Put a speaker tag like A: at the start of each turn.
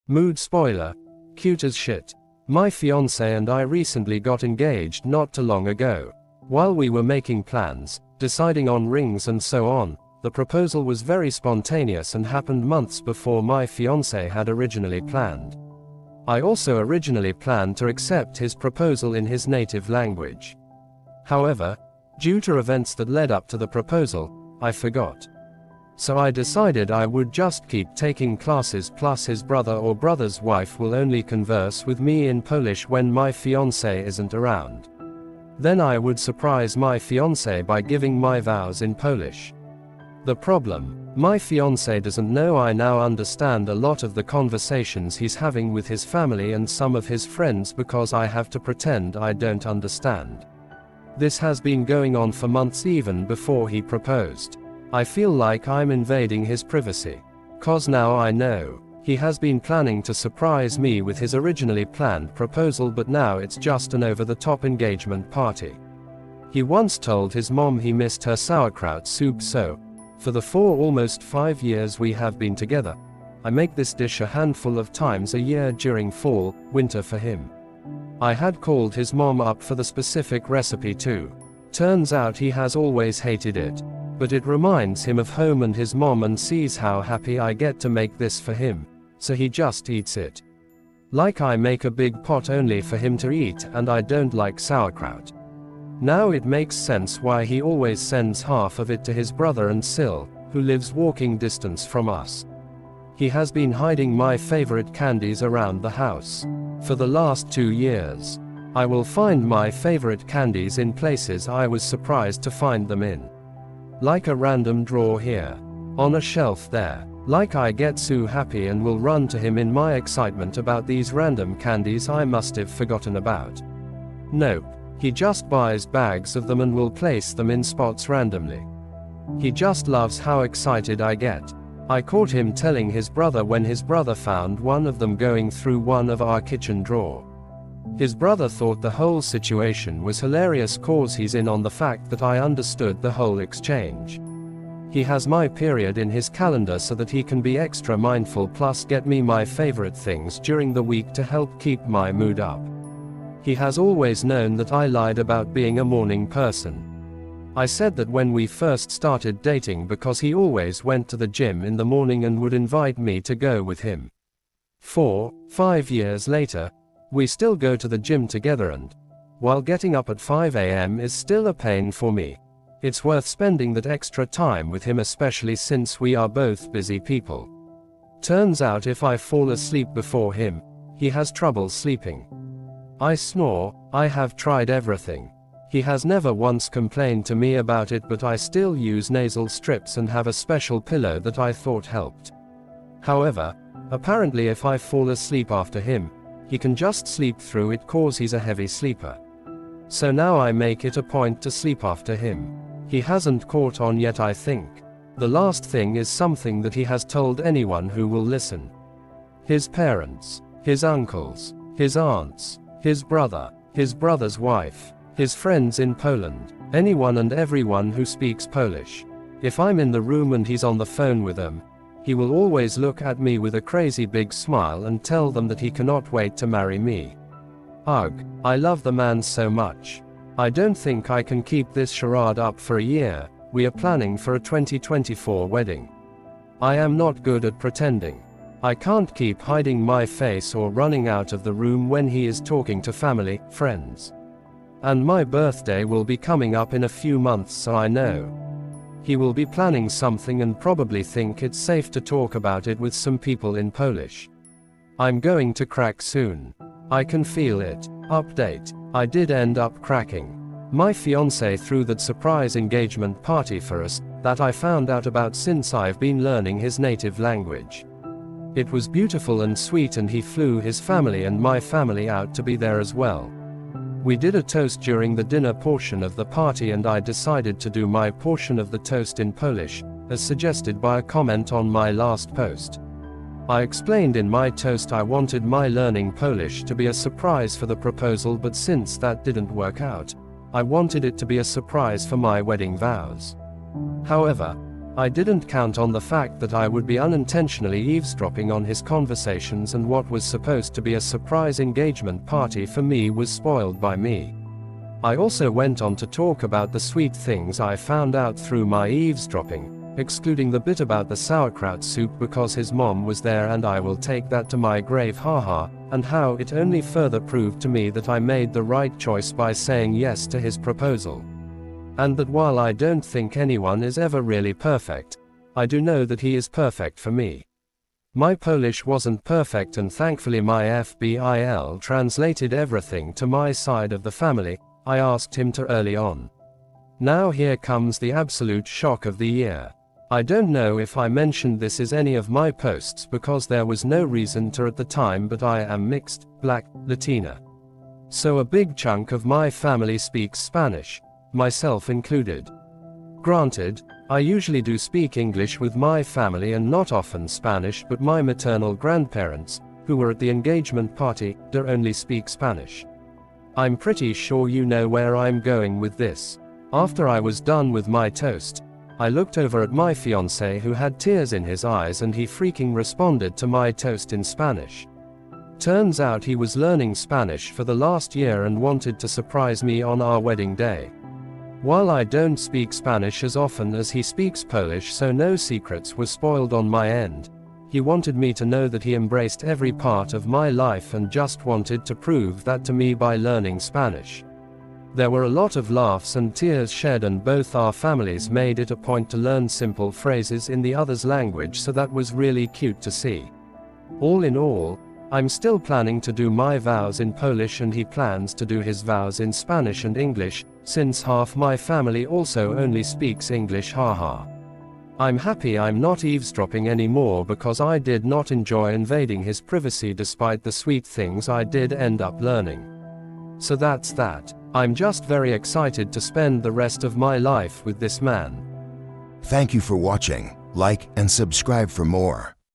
A: Mood spoiler. Cute as shit. My fiance and I recently got engaged not too long ago. While we were making plans, deciding on rings and so on, the proposal was very spontaneous and happened months before my fiance had originally planned. I also originally planned to accept his proposal in his native language. However, due to events that led up to the proposal, I forgot. So I decided I would just keep taking classes, plus his brother or brother's wife will only converse with me in Polish when my fiancé isn't around. Then I would surprise my fiancé by giving my vows in Polish. The problem: my fiancé doesn't know I now understand a lot of the conversations he's having with his family and some of his friends because I have to pretend I don't understand. This has been going on for months even before he proposed. I feel like I'm invading his privacy. 'Cause now I know. He has been planning to surprise me with his originally planned proposal, but now it's just an over-the-top engagement party. He once told his mom he missed her sauerkraut soup, so, for the almost 5 years we have been together, I make this dish a handful of times a year during fall, winter for him. I had called his mom up for the specific recipe too. Turns out he has always hated it. But it reminds him of home and his mom and sees how happy I get to make this for him, so he just eats it. Like I make a big pot only for him to eat, and I don't like sauerkraut. Now it makes sense why he always sends half of it to his brother and Sil, who lives walking distance from us. He has been hiding my favorite candies around the house. For the last 2 years. I will find my favorite candies in places I was surprised to find them in. Like a random drawer here. On a shelf there. Like I get so happy and will run to him in my excitement about these random candies I must have forgotten about. Nope. He just buys bags of them and will place them in spots randomly. He just loves how excited I get. I caught him telling his brother when his brother found one of them going through one of our kitchen drawer. His brother thought the whole situation was hilarious cause he's in on the fact that I understood the whole exchange. He has my period in his calendar so that he can be extra mindful, plus get me my favorite things during the week to help keep my mood up. He has always known that I lied about being a morning person. I said that when we first started dating because he always went to the gym in the morning and would invite me to go with him. 5 years later, we still go to the gym together, and while getting up at 5 a.m. is still a pain for me, it's worth spending that extra time with him, especially since we are both busy people. Turns out if I fall asleep before him, he has trouble sleeping. I snore. I have tried everything. He has never once complained to me about it, but I still use nasal strips and have a special pillow that I thought helped. However, apparently if I fall asleep after him, he can just sleep through it cause he's a heavy sleeper. So now I make it a point to sleep after him. He hasn't caught on yet, I think. The last thing is something that he has told anyone who will listen. His parents, his uncles, his aunts, his brother, his brother's wife, his friends in Poland, anyone and everyone who speaks Polish. If I'm in the room and he's on the phone with them, he will always look at me with a crazy big smile and tell them that he cannot wait to marry me. Ugh, I love the man so much. I don't think I can keep this charade up for a year. We are planning for a 2024 wedding. I am not good at pretending. I can't keep hiding my face or running out of the room when he is talking to family, friends. And my birthday will be coming up in a few months, so I know he will be planning something and probably think it's safe to talk about it with some people in Polish. I'm going to crack soon. I can feel it. Update. I did end up cracking. My fiancé threw that surprise engagement party for us, that I found out about since I've been learning his native language. It was beautiful and sweet, and he flew his family and my family out to be there as well. We did a toast during the dinner portion of the party, and I decided to do my portion of the toast in Polish, as suggested by a comment on my last post. I explained in my toast I wanted my learning Polish to be a surprise for the proposal, but since that didn't work out, I wanted it to be a surprise for my wedding vows. However, I didn't count on the fact that I would be unintentionally eavesdropping on his conversations, and what was supposed to be a surprise engagement party for me was spoiled by me. I also went on to talk about the sweet things I found out through my eavesdropping, excluding the bit about the sauerkraut soup because his mom was there, and I will take that to my grave, haha, and how it only further proved to me that I made the right choice by saying yes to his proposal. And that while I don't think anyone is ever really perfect, I do know that he is perfect for me. My Polish wasn't perfect, and thankfully my FBIL translated everything to my side of the family. I asked him to early on. Now here comes the absolute shock of the year. I don't know if I mentioned this in any of my posts because there was no reason to at the time, but I am mixed, black, Latina. So a big chunk of my family speaks Spanish, myself included. Granted, I usually do speak English with my family and not often Spanish, but my maternal grandparents, who were at the engagement party, do only speak Spanish. I'm pretty sure you know where I'm going with this. After I was done with my toast, I looked over at my fiancé, who had tears in his eyes, and he freaking responded to my toast in Spanish. Turns out he was learning Spanish for the last year and wanted to surprise me on our wedding day. While I don't speak Spanish as often as he speaks Polish, so no secrets were spoiled on my end, he wanted me to know that he embraced every part of my life and just wanted to prove that to me by learning Spanish. There were a lot of laughs and tears shed, and both our families made it a point to learn simple phrases in the other's language, so that was really cute to see. All in all, I'm still planning to do my vows in Polish, and he plans to do his vows in Spanish and English, since half my family also only speaks English, haha. I'm happy I'm not eavesdropping anymore because I did not enjoy invading his privacy despite the sweet things I did end up learning. So that's that. I'm just very excited to spend the rest of my life with this man.
B: Thank you for watching. Like and subscribe for more.